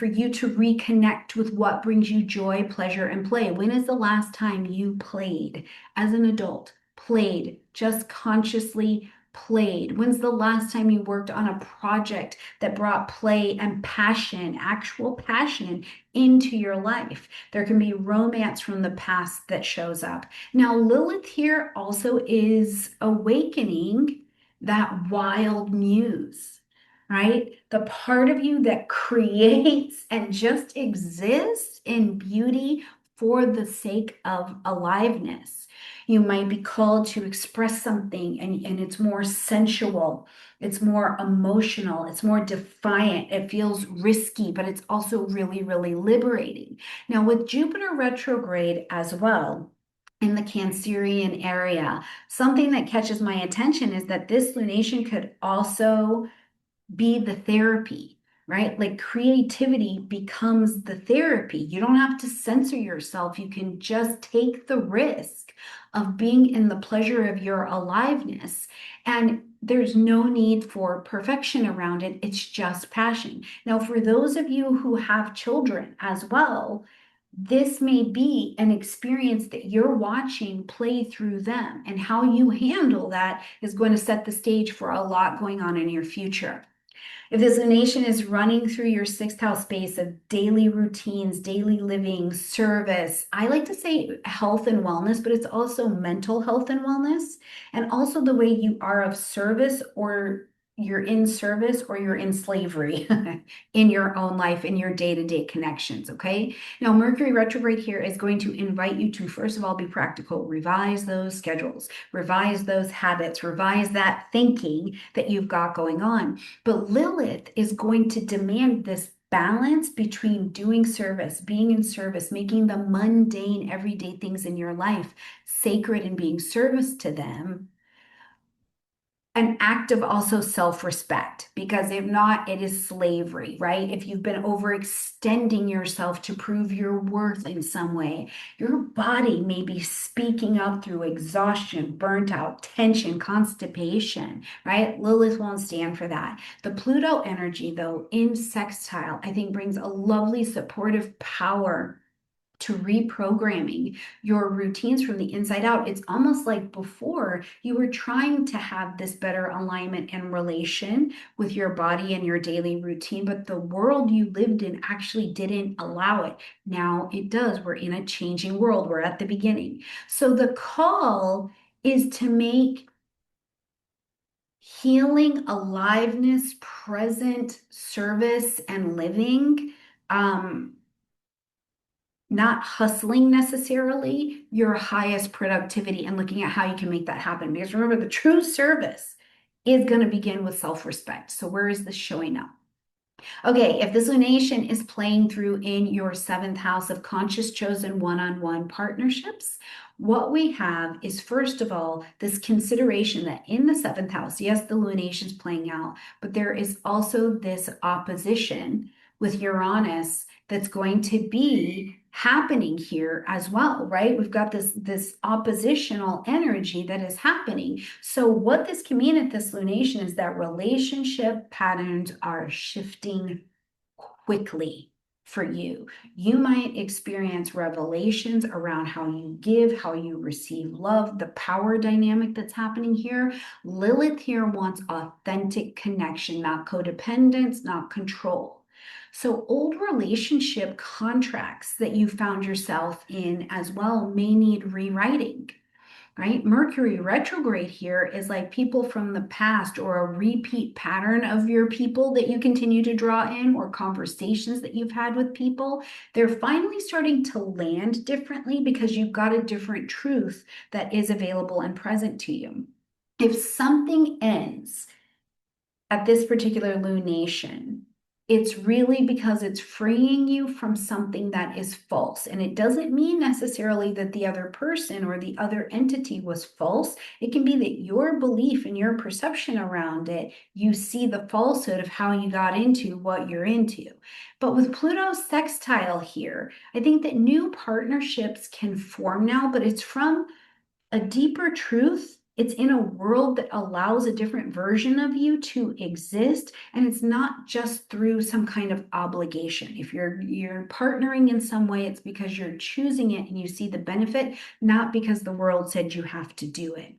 you to reconnect with what brings you joy, pleasure, and play. When is the last time you played as an adult? Played, just consciously played? When's the last time you worked on a project that brought play and passion, actual passion, into your life? There can be romance from the past that shows up. Now, Lilith here also is awakening that wild muse, right? The part of you that creates and just exists in beauty for the sake of aliveness. You might be called to express something, and it's more sensual, it's more emotional, it's more defiant, it feels risky, but it's also really, really liberating. Now, with Jupiter retrograde as well in the Cancerian area, something that catches my attention is that this lunation could also be the therapy, right? Like creativity becomes the therapy. You don't have to censor yourself. You can just take the risk of being in the pleasure of your aliveness. And there's no need for perfection around it. It's just passion. Now, for those of you who have children as well, this may be an experience that you're watching play through them, and how you handle that is going to set the stage for a lot going on in your future. If this lunation is running through your sixth house space of daily routines, daily living, service, I like to say health and wellness, but it's also mental health and wellness, and also the way you are of service, or you're in service, or you're in slavery in your own life, in your day-to-day connections. Okay. Now, Mercury retrograde here is going to invite you to, first of all, be practical, revise those schedules, revise those habits, revise that thinking that you've got going on. But Lilith is going to demand this balance between doing service, being in service, making the mundane, everyday things in your life sacred and being service to them, an act of also self-respect, because if not, it is slavery, right? If you've been overextending yourself to prove your worth in some way, your body may be speaking up through exhaustion, burnt out, tension, constipation, right? Lilith won't stand for that. The Pluto energy, though, in sextile, I think brings a lovely supportive power to reprogramming your routines from the inside out. It's almost like before you were trying to have this better alignment and relation with your body and your daily routine, but the world you lived in actually didn't allow it. Now it does. We're in a changing world. We're at the beginning. So the call is to make healing, aliveness, present service, and living, not hustling necessarily, your highest productivity, and looking at how you can make that happen. Because remember, the true service is going to begin with self-respect. So where is this showing up? Okay, if this lunation is playing through in your seventh house of conscious chosen one-on-one partnerships, what we have is, first of all, this consideration that in the seventh house, yes, the lunation's playing out, but there is also this opposition with Uranus that's going to be happening here as well, right? We've got this oppositional energy that is happening. So what this can mean at this lunation is that relationship patterns are shifting quickly for you. You might experience revelations around how you give, how you receive love, the power dynamic that's happening here. Lilith here wants authentic connection, not codependence, not control. So, old relationship contracts that you found yourself in as well may need rewriting, right? Mercury retrograde here is like people from the past or a repeat pattern of your people that you continue to draw in, or conversations that you've had with people. They're finally starting to land differently because you've got a different truth that is available and present to you. If something ends at this particular lunation, it's really because it's freeing you from something that is false. And it doesn't mean necessarily that the other person or the other entity was false. It can be that your belief and your perception around it, you see the falsehood of how you got into what you're into. But with Pluto's sextile here, I think that new partnerships can form now, but it's from a deeper truth. It's in a world that allows a different version of you to exist, and it's not just through some kind of obligation. If you're partnering in some way, it's because you're choosing it and you see the benefit, not because the world said you have to do it.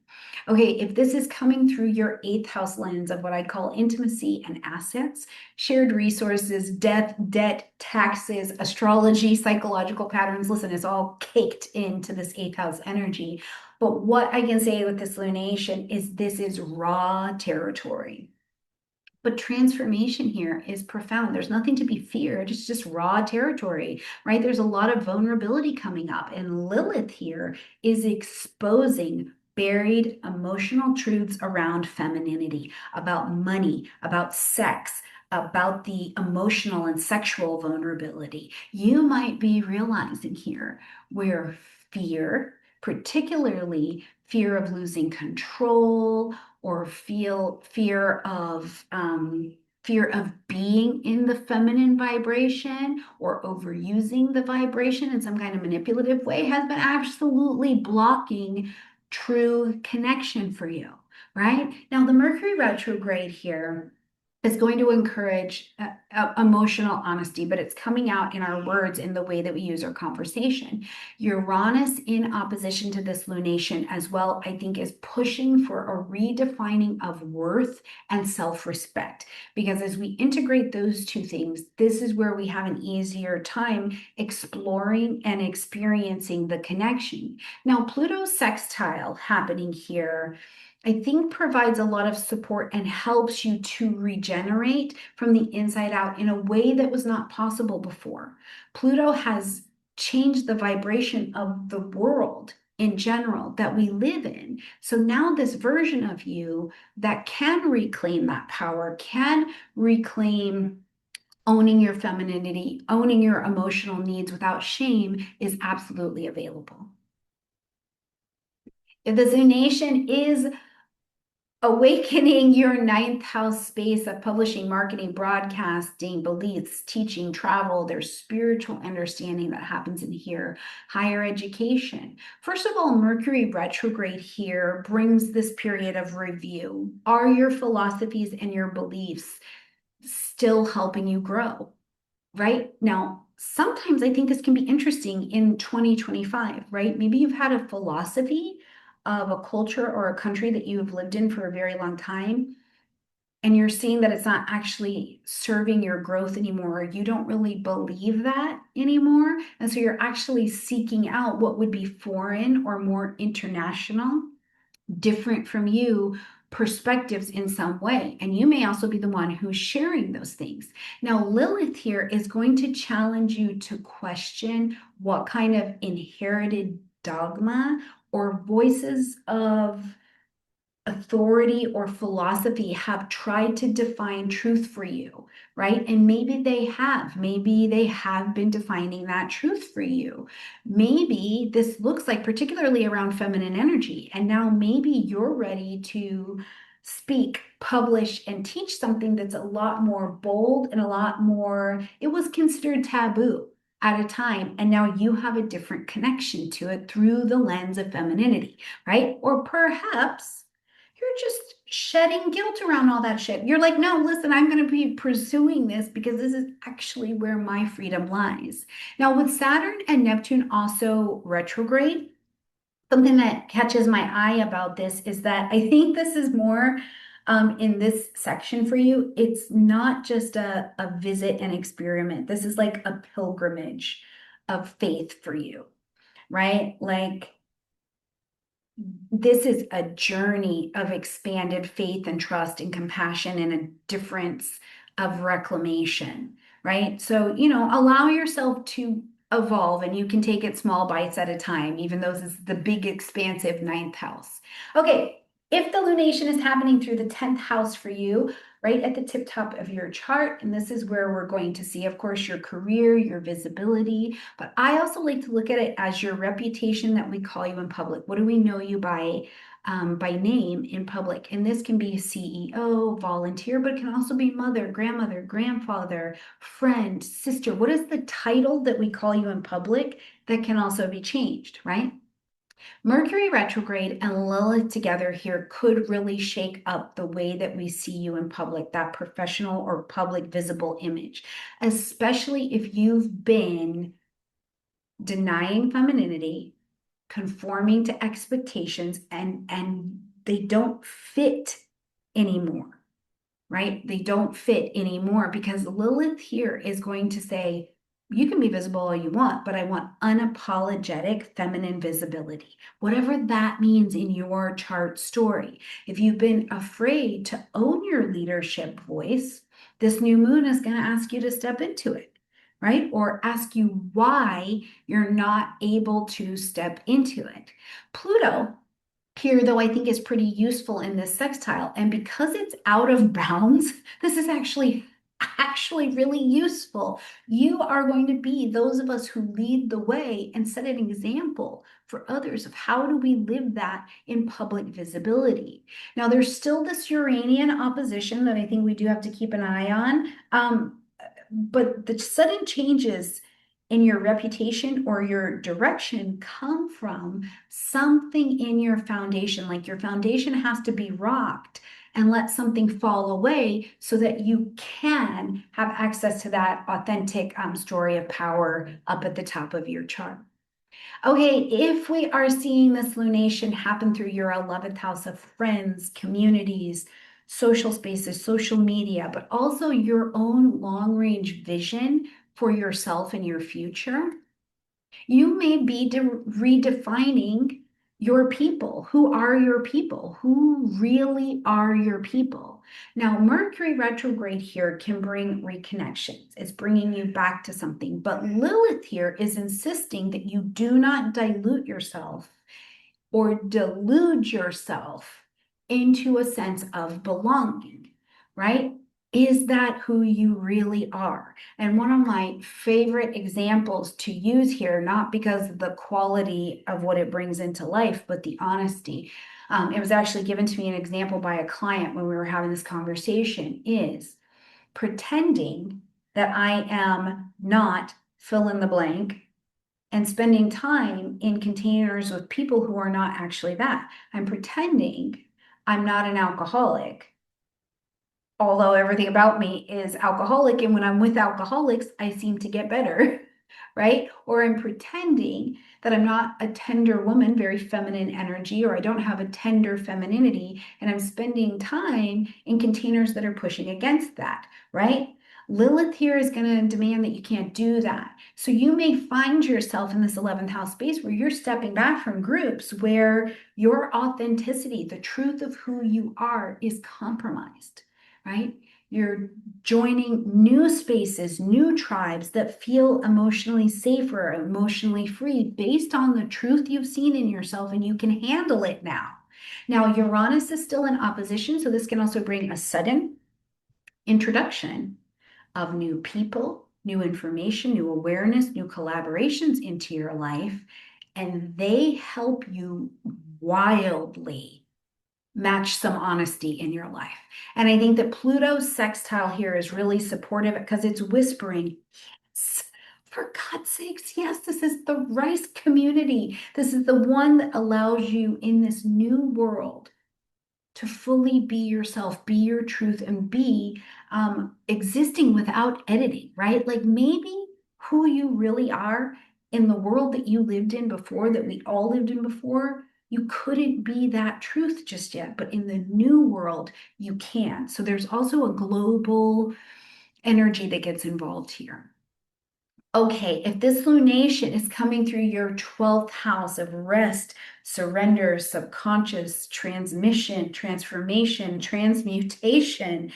Okay, if this is coming through your eighth house lens of what I call intimacy and assets, shared resources, death, debt, taxes, astrology, psychological patterns, listen, it's all caked into this eighth house energy. But what I can say with this lunation is this is raw territory. But transformation here is profound. There's nothing to be feared. It's just raw territory, right? There's a lot of vulnerability coming up. And Lilith here is exposing buried emotional truths around femininity, about money, about sex, about the emotional and sexual vulnerability. You might be realizing here where fear, particularly fear of losing control, or feel fear of being in the feminine vibration or overusing the vibration in some kind of manipulative way, has been absolutely blocking true connection for you, right? Now, the Mercury retrograde here is going to encourage emotional honesty, but it's coming out in our words, in the way that we use our conversation. Uranus in opposition to this lunation as well, I think, is pushing for a redefining of worth and self-respect. Because as we integrate those two things, this is where we have an easier time exploring and experiencing the connection. Now, Pluto's sextile happening here, I think, provides a lot of support and helps you to regenerate from the inside out in a way that was not possible before. Pluto has changed the vibration of the world in general that we live in. So now this version of you that can reclaim that power, can reclaim owning your femininity, owning your emotional needs without shame, is absolutely available. If the zonation is awakening your ninth house space of publishing, marketing, broadcasting, beliefs, teaching, travel, there's spiritual understanding that happens in here. Higher education. First of all, Mercury retrograde here brings this period of review. Are your philosophies and your beliefs still helping you grow? Right now, sometimes I think this can be interesting in 2025, right? Maybe you've had a philosophy of a culture or a country that you have lived in for a very long time, and you're seeing that it's not actually serving your growth anymore. You don't really believe that anymore. And so you're actually seeking out what would be foreign or more international, different from you perspectives in some way. And you may also be the one who's sharing those things. Now, Lilith here is going to challenge you to question what kind of inherited dogma or voices of authority or philosophy have tried to define truth for you, right? And maybe they have been defining that truth for you. Maybe this looks like, particularly around feminine energy, and now maybe you're ready to speak, publish, and teach something that's a lot more bold and a lot more, it was considered taboo at a time, and now you have a different connection to it through the lens of femininity, right? Or perhaps you're just shedding guilt around all that shit. You're like, no, listen, I'm going to be pursuing this because this is actually where my freedom lies. Now, with Saturn and Neptune also retrograde, something that catches my eye about this is that I think this is more in this section for you. It's not just a visit and experiment. This is like a pilgrimage of faith for you, right? Like, this is a journey of expanded faith and trust and compassion and a difference of reclamation, right? So, allow yourself to evolve, and you can take it small bites at a time, even though this is the big, expansive ninth house. Okay, if the lunation is happening through the 10th house for you, right at the tip top of your chart, and this is where we're going to see, of course, your career, your visibility, but I also like to look at it as your reputation that we call you in public. What do we know you by name in public? And this can be CEO, volunteer, but it can also be mother, grandmother, grandfather, friend, sister. What is the title that we call you in public that can also be changed, right? Mercury retrograde and Lilith together here could really shake up the way that we see you in public, that professional or public visible image, especially if you've been denying femininity, conforming to expectations, and they don't fit anymore, right? They don't fit anymore because Lilith here is going to say, you can be visible all you want, but I want unapologetic feminine visibility, whatever that means in your chart story. If you've been afraid to own your leadership voice, this new moon is going to ask you to step into it, right? Or ask you why you're not able to step into it. Pluto here, though, I think is pretty useful in this sextile. And because it's out of bounds, this is actually really useful. You are going to be those of us who lead the way and set an example for others of how do we live that in public visibility. Now, there's still this Uranian opposition that I think we do have to keep an eye on. But the sudden changes in your reputation or your direction come from something in your foundation. Like your foundation has to be rocked and let something fall away so that you can have access to that authentic story of power up at the top of your chart. Okay, if we are seeing this lunation happen through your 11th house of friends, communities, social spaces, social media, but also your own long range vision for yourself and your future, you may be redefining your people. Who are your people? Who really are your people? Now, Mercury retrograde here can bring reconnections. It's bringing you back to something. But Lilith here is insisting that you do not dilute yourself or delude yourself into a sense of belonging, right? Is that who you really are? And one of my favorite examples to use here, not because of the quality of what it brings into life, but the honesty. It was actually given to me an example by a client when we were having this conversation, is pretending that I am not fill in the blank and spending time in containers with people who are not actually that. I'm pretending I'm not an alcoholic, although everything about me is alcoholic. And when I'm with alcoholics, I seem to get better, right? Or I'm pretending that I'm not a tender woman, very feminine energy, or I don't have a tender femininity, and I'm spending time in containers that are pushing against that, right? Lilith here is going to demand that you can't do that. So you may find yourself in this 11th house space where you're stepping back from groups where your authenticity, the truth of who you are, is compromised, right? You're joining new spaces, new tribes that feel emotionally safer, emotionally free based on the truth you've seen in yourself, and you can handle it now. Now, Uranus is still in opposition, so this can also bring a sudden introduction of new people, new information, new awareness, new collaborations into your life, and they help you wildly match some honesty in your life. And I think that Pluto's sextile here is really supportive because it's whispering, yes, for God's sakes, yes, this is the right community. This is the one that allows you in this new world to fully be yourself, be your truth, and be existing without editing, right? Like maybe who you really are in the world that you lived in before, that we all lived in before, you couldn't be that truth just yet. But in the new world, you can. So there's also a global energy that gets involved here. Okay, if this lunation is coming through your 12th house of rest, surrender, subconscious, transmission, transformation, transmutation,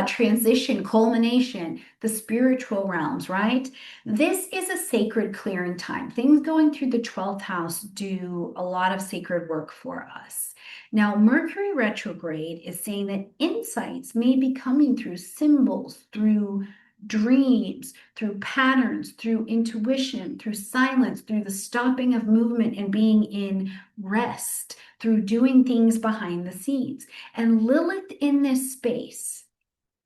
transition, culmination, the spiritual realms, right? This is a sacred clearing time. Things going through the 12th house do a lot of sacred work for us. Now, Mercury retrograde is saying that insights may be coming through symbols, through dreams, through patterns, through intuition, through silence, through the stopping of movement and being in rest, through doing things behind the scenes. And Lilith in this space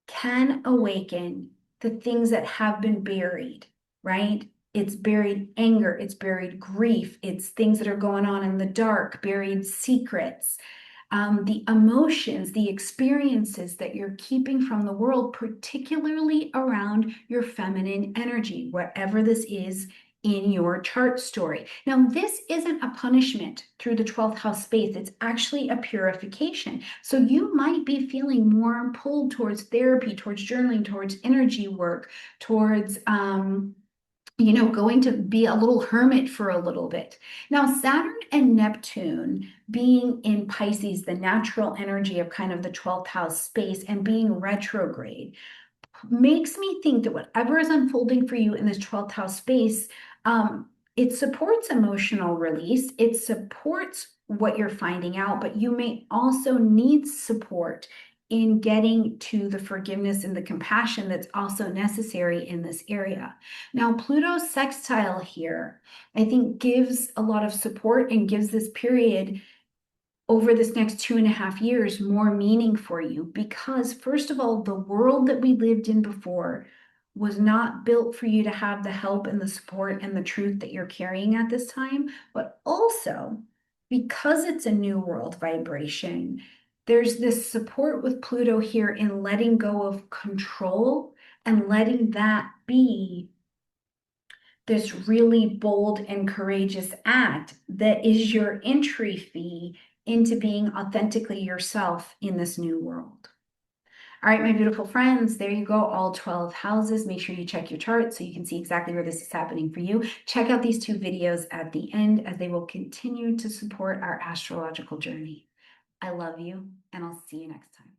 can awaken the things that have been buried, right? It's buried anger, it's buried grief, it's things that are going on in the dark, buried secrets. The emotions, the experiences that you're keeping from the world, particularly around your feminine energy, wherever this is in your chart story. Now, this isn't a punishment through the 12th house space. It's actually a purification. So you might be feeling more pulled towards therapy, towards journaling, towards energy work, towards going to be a little hermit for a little bit. Now, Saturn and Neptune being in Pisces, the natural energy of kind of the 12th house space, and being retrograde, makes me think that whatever is unfolding for you in this 12th house space, it supports emotional release, it supports what you're finding out, but you may also need support in getting to the forgiveness and the compassion that's also necessary in this area. Now, Pluto's sextile here, I think, gives a lot of support and gives this period over this next 2.5 years more meaning for you because, first of all, the world that we lived in before was not built for you to have the help and the support and the truth that you're carrying at this time, but also because it's a new world vibration, there's this support with Pluto here in letting go of control and letting that be this really bold and courageous act that is your entry fee into being authentically yourself in this new world. All right, my beautiful friends, there you go, all 12 houses. Make sure you check your chart so you can see exactly where this is happening for you. Check out these 2 videos at the end as they will continue to support our astrological journey. I love you, and I'll see you next time.